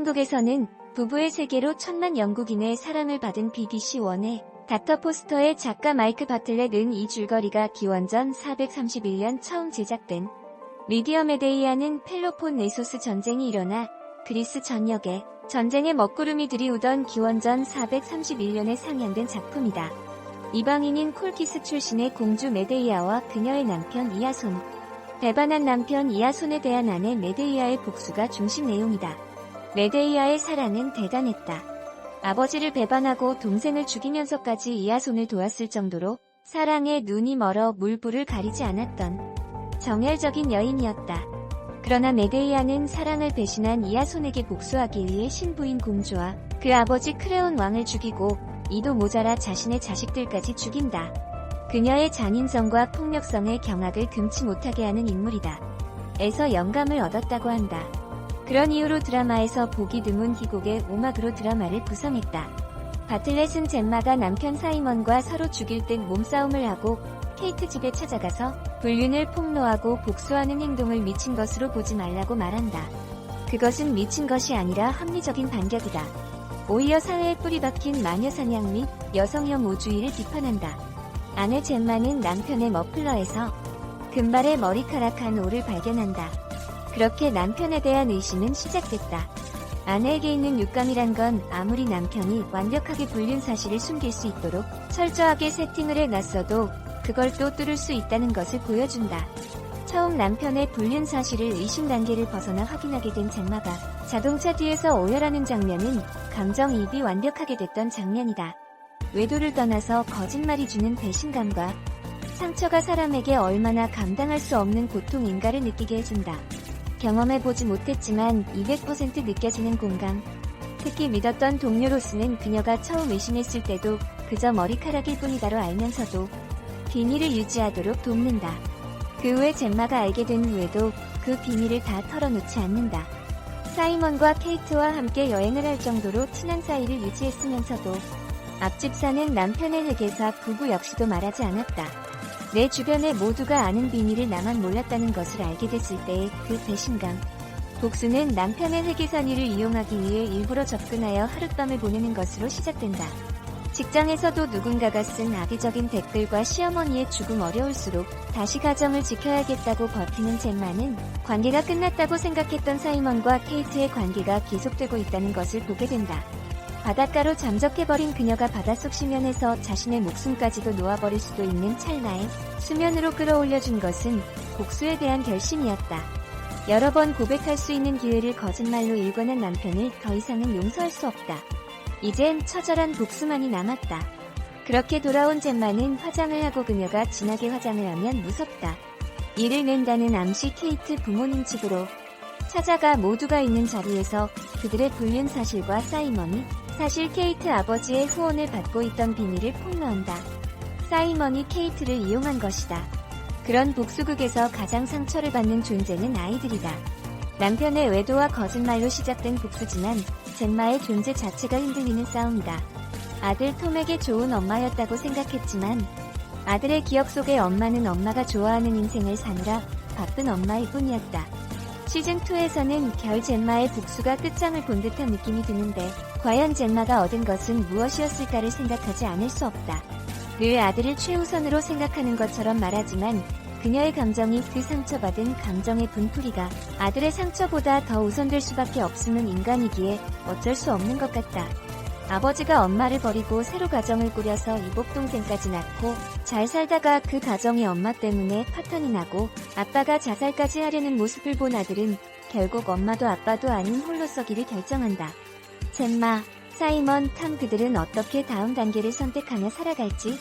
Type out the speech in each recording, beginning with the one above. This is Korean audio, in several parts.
한국에서는 부부의 세계로 1000만 영국인의 사랑을 받은 BBC 원의 닥터 포스터의 작가 마이크 바틀렛은 이 줄거리가 기원전 431년 처음 제작된 리디어 메데이아는 펠로폰네소스 전쟁이 일어나 그리스 전역에 전쟁의 먹구름이 들이우던 기원전 431년에 상영된 작품이다. 이방인인 콜키스 출신의 공주 메데이아와 그녀의 남편 이아손, 배반한 남편 이아손에 대한 아내 메데이아의 복수가 중심 내용이다. 메데이아의 사랑은 대단했다. 아버지를 배반하고 동생을 죽이면서까지 이아손을 도왔을 정도로 사랑에 눈이 멀어 물불을 가리지 않았던 정열적인 여인이었다. 그러나 메데이아는 사랑을 배신한 이아손에게 복수하기 위해 신부인 공주와 그 아버지 크레온 왕을 죽이고 이도 모자라 자신의 자식들까지 죽인다. 그녀의 잔인성과 폭력성의 경악을 금치 못하게 하는 인물이다. 에서 영감을 얻었다고 한다. 그런 이유로 드라마에서 보기 드문 희곡의 오막으로 드라마를 구성했다. 바틀렛은 젬마가 남편 사이먼과 서로 죽일 듯 몸싸움을 하고 케이트 집에 찾아가서 불륜을 폭로하고 복수하는 행동을 미친 것으로 보지 말라고 말한다. 그것은 미친 것이 아니라 합리적인 반격이다. 오히려 사회에 뿌리박힌 마녀사냥 및 여성형 우주의를 비판한다. 아내 젬마는 남편의 머플러에서 금발의 머리카락 한 올을 발견한다. 그렇게 남편에 대한 의심은 시작됐다. 아내에게 있는 육감이란 건 아무리 남편이 완벽하게 불륜 사실을 숨길 수 있도록 철저하게 세팅을 해놨어도 그걸 또 뚫을 수 있다는 것을 보여준다. 처음 남편의 불륜 사실을 의심 단계를 벗어나 확인하게 된 젬마가 자동차 뒤에서 오열하는 장면은 감정이입이 완벽하게 됐던 장면이다. 외도를 떠나서 거짓말이 주는 배신감과 상처가 사람에게 얼마나 감당할 수 없는 고통인가를 느끼게 해준다. 경험해보지 못했지만 200% 느껴지는 공감. 특히 믿었던 동료로서는 그녀가 처음 의심했을 때도 그저 머리카락일 뿐이다로 알면서도 비밀을 유지하도록 돕는다. 그 후에 젬마가 알게 된 후에도 그 비밀을 다 털어놓지 않는다. 사이먼과 케이트와 함께 여행을 할 정도로 친한 사이를 유지했으면서도 앞집 사는 남편의 회계사 부부 역시도 말하지 않았다. 내 주변의 모두가 아는 비밀을 나만 몰랐다는 것을 알게 됐을 때의 그 배신감. 복수는 남편의 회계사니를 이용하기 위해 일부러 접근하여 하룻밤을 보내는 것으로 시작된다. 직장에서도 누군가가 쓴 악의적인 댓글과 시어머니의 죽음 어려울수록 다시 가정을 지켜야겠다고 버티는 젬마는 관계가 끝났다고 생각했던 사이먼과 케이트의 관계가 계속되고 있다는 것을 보게 된다. 바닷가로 잠적해버린 그녀가 바닷속 심연에서 자신의 목숨까지도 놓아버릴 수도 있는 찰나에 수면으로 끌어올려준 것은 복수에 대한 결심이었다. 여러 번 고백할 수 있는 기회를 거짓말로 일궈낸 남편을 더 이상은 용서할 수 없다. 이젠 처절한 복수만이 남았다. 그렇게 돌아온 젬마는 화장을 하고 그녀가 진하게 화장을 하면 무섭다. 이를 낸다는 암시 케이트 부모님 집으로 찾아가 모두가 있는 자리에서 그들의 불륜 사실과 사이먼이 사실 케이트 아버지의 후원을 받고 있던 비밀을 폭로한다. 사이먼이 케이트를 이용한 것이다. 그런 복수극에서 가장 상처를 받는 존재는 아이들이다. 남편의 외도와 거짓말로 시작된 복수지만 젬마의 존재 자체가 흔들리는 싸움이다. 아들 톰에게 좋은 엄마였다고 생각했지만 아들의 기억 속의 엄마는 엄마가 좋아하는 인생을 사느라 바쁜 엄마일 뿐이었다. 시즌2에서는 결 젬마의 복수가 끝장을 본 듯한 느낌이 드는데 과연 젬마가 얻은 것은 무엇이었을까를 생각하지 않을 수 없다. 늘 아들을 최우선으로 생각하는 것처럼 말하지만 그녀의 감정이 그 상처받은 감정의 분풀이가 아들의 상처보다 더 우선될 수밖에 없음은 인간이기에 어쩔 수 없는 것 같다. 아버지가 엄마를 버리고 새로 가정을 꾸려서 이복동생까지 낳고 잘 살다가 그 가정이 엄마 때문에 파탄이 나고 아빠가 자살까지 하려는 모습을 본 아들은 결국 엄마도 아빠도 아닌 홀로 서기를 결정한다. 젬마, 사이먼, 탐 그들은 어떻게 다음 단계를 선택하며 살아갈지?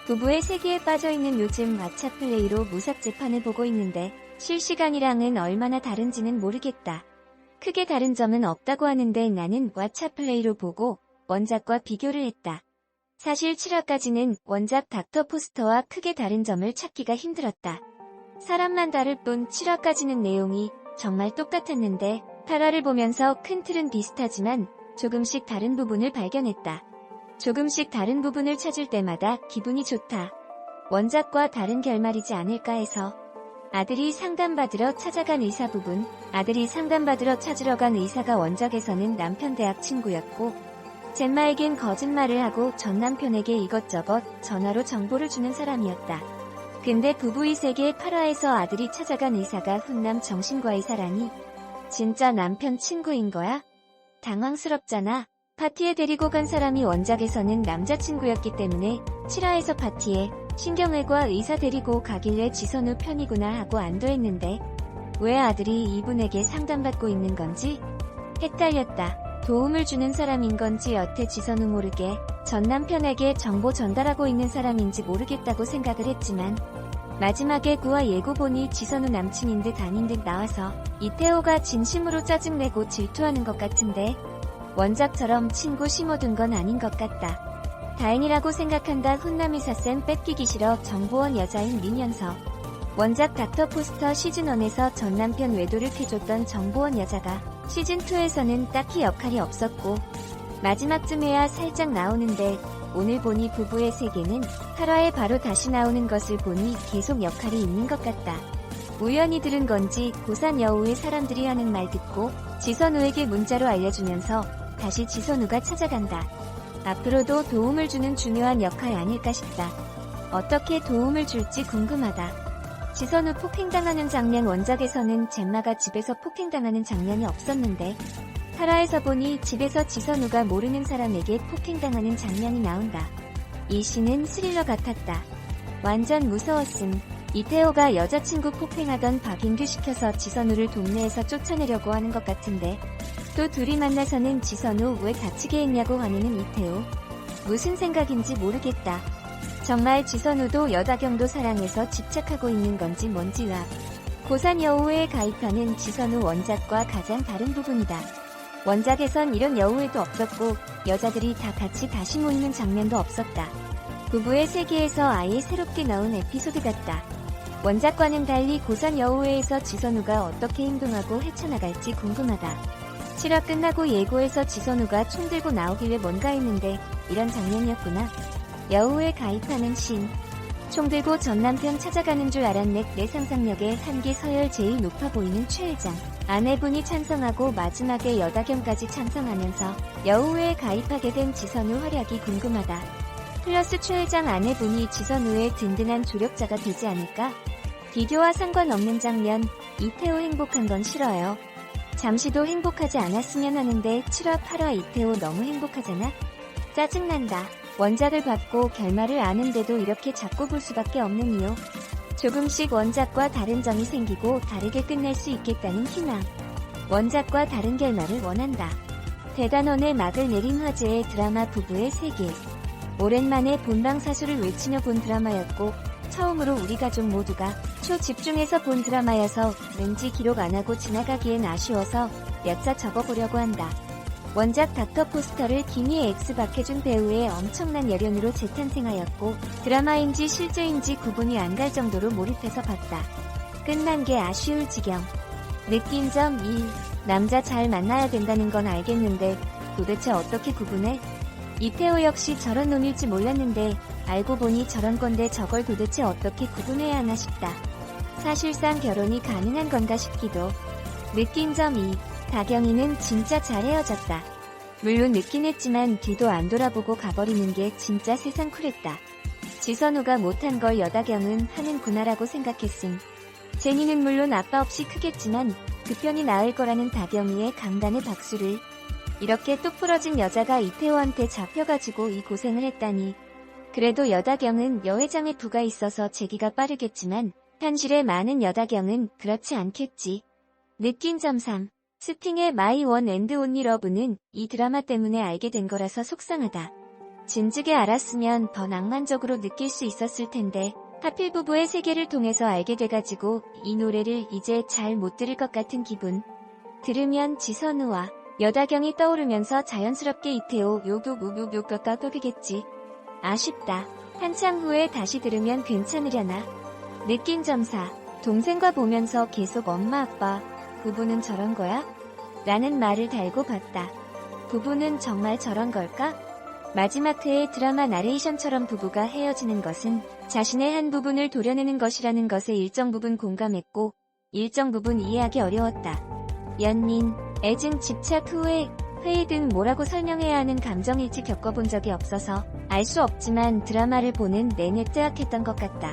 부부의 세계에 빠져있는 요즘 왓챠 플레이로 무삭 재판을 보고 있는데 실시간이랑은 얼마나 다른지는 모르겠다. 크게 다른 점은 없다고 하는데 나는 왓챠 플레이로 보고 원작과 비교를 했다. 사실 7화까지는 원작 닥터 포스터와 크게 다른 점을 찾기가 힘들었다. 사람만 다를 뿐 7화까지는 내용이 정말 똑같았는데 8화를 보면서 큰 틀은 비슷하지만 조금씩 다른 부분을 발견했다. 조금씩 다른 부분을 찾을 때마다 기분이 좋다. 원작과 다른 결말이지 않을까 해서 아들이 상담받으러 찾아간 의사 부분. 아들이 상담받으러 찾으러 간 의사가 원작에서는 남편 대학 친구였고 젠마에겐 거짓말을 하고 전 남편에게 이것저것 전화로 정보를 주는 사람이었다. 근데 부부의 세계 8화에서 아들이 찾아간 의사가 훈남 정신과의사라니 진짜 남편 친구인 거야? 당황스럽잖아. 파티에 데리고 간 사람이 원작에서는 남자친구였기 때문에 7화에서 파티에 신경외과 의사 데리고 가길래 지선우 편이구나 하고 안도했는데 왜 아들이 이분에게 상담받고 있는 건지 헷갈렸다. 도움을 주는 사람인 건지 여태 지선우 모르게 전 남편에게 정보 전달하고 있는 사람인지 모르겠다고 생각을 했지만 마지막에 9화 예고 보니 지선우 남친인 듯 아닌 듯 나와서 이태호가 진심으로 짜증내고 질투하는 것 같은데 원작처럼 친구 심어둔 건 아닌 것 같다. 다행이라고 생각한다. 훈남이 사쌤 뺏기기 싫어. 정보원 여자인 민현서. 원작 닥터 포스터 시즌1에서 전 남편 외도를 캐줬던 정보원 여자가 시즌2에서는 딱히 역할이 없었고 마지막쯤에야 살짝 나오는데 오늘 보니 부부의 세계는 8화에 바로 다시 나오는 것을 보니 계속 역할이 있는 것 같다. 우연히 들은 건지 고산 여우의 사람들이 하는 말 듣고 지선우에게 문자로 알려주면서 다시 지선우가 찾아간다. 앞으로도 도움을 주는 중요한 역할 아닐까 싶다. 어떻게 도움을 줄지 궁금하다. 지선우 폭행당하는 장면. 원작에서는 젬마가 집에서 폭행당하는 장면이 없었는데 8화에서 보니 집에서 지선우가 모르는 사람에게 폭행당하는 장면이 나온다. 이 씬은 스릴러 같았다. 완전 무서웠음. 이태호가 여자친구 폭행하던 박인규 시켜서 지선우를 동네에서 쫓아내려고 하는 것 같은데 또 둘이 만나서는 지선우 왜 다치게 했냐고 화내는 이태호. 무슨 생각인지 모르겠다. 정말 지선우도 여다경도 사랑해서 집착하고 있는 건지 뭔지. 고산 여우회에 가입하는 지선우 원작과 가장 다른 부분이다. 원작에선 이런 여우회도 없었고 여자들이 다 같이 다시 모이는 장면도 없었다. 부부의 세계에서 아예 새롭게 나온 에피소드 같다. 원작과는 달리 고산 여우회에서 지선우가 어떻게 행동하고 헤쳐나갈지 궁금하다. 7화 끝나고 예고에서 지선우가 총 들고 나오길래 뭔가 했는데 이런 장면이었구나. 여우회 가입하는 씬. 총 들고 전 남편 찾아가는 줄 알았네. 내 상상력에 한계 서열 제일 높아 보이는 최 회장. 아내분이 찬성하고 마지막에 여다경까지 찬성하면서 여우회에 가입하게 된 지선우 활약이 궁금하다. 플러스 최 회장 아내분이 지선우의 든든한 조력자가 되지 않을까? 비교와 상관없는 장면. 이태호 행복한 건 싫어요. 잠시도 행복하지 않았으면 하는데 7화 8화 이태호 너무 행복하잖아? 짜증난다. 원작을 봤고 결말을 아는데도 이렇게 자꾸 볼 수밖에 없는 이유. 조금씩 원작과 다른 점이 생기고 다르게 끝낼 수 있겠다는 희망. 원작과 다른 결말을 원한다. 대단원의 막을 내린 화제의 드라마 부부의 세계. 오랜만에 본방사수를 외치며 본 드라마였고 처음으로 우리 가족 모두가 초집중해서 본 드라마여서 왠지 기록 안하고 지나가기엔 아쉬워서 몇 자 적어보려고 한다. 원작 닥터 포스터를 김희애 X 박해준 배우의 엄청난 열연으로 재탄생하였고 드라마인지 실제인지 구분이 안 갈 정도로 몰입해서 봤다. 끝난 게 아쉬울 지경. 느낀 점 1. 남자 잘 만나야 된다는 건 알겠는데 도대체 어떻게 구분해? 이태호 역시 저런 놈일지 몰랐는데 알고 보니 저런 건데 저걸 도대체 어떻게 구분해야 하나 싶다. 사실상 결혼이 가능한 건가 싶기도. 느낀 점 2. 다경이는 진짜 잘 헤어졌다. 물론 늦긴 했지만 뒤도 안 돌아보고 가버리는 게 진짜 세상 쿨했다. 지선우가 못한 걸 여다경은 하는구나라고 생각했음. 제니는 물론 아빠 없이 크겠지만 그 편이 나을 거라는 다경이의 강단의 박수를. 이렇게 똑 부러진 여자가 이태호한테 잡혀가지고 이 고생을 했다니. 그래도 여다경은 여회장의 부가 있어서 재기가 빠르겠지만 현실에 많은 여다경은 그렇지 않겠지. 느낀 점 3. 스팅의 마이 원 앤드 온리 러브는 이 드라마 때문에 알게 된 거라서 속상하다. 진즉에 알았으면 더 낭만적으로 느낄 수 있었을 텐데 하필 부부의 세계를 통해서 알게 돼가지고 이 노래를 이제 잘 못 들을 것 같은 기분. 들으면 지선우와 여다경이 떠오르면서 자연스럽게 이태호 요요요요요가 떠오르겠지. 아쉽다. 한참 후에 다시 들으면 괜찮으려나. 느낀 점 4. 동생과 보면서 계속 엄마 아빠 부부는 저런 거야? 라는 말을 달고 봤다. 부부는 정말 저런 걸까? 마지막 회의 드라마 나레이션처럼 부부가 헤어지는 것은 자신의 한 부분을 도려내는 것이라는 것에 일정 부분 공감했고 일정 부분 이해하기 어려웠다. 연민, 애증 집착 후회, 회의 등 뭐라고 설명해야 하는 감정일지 겪어본 적이 없어서 알 수 없지만 드라마를 보는 내내 뜨악했던 것 같다.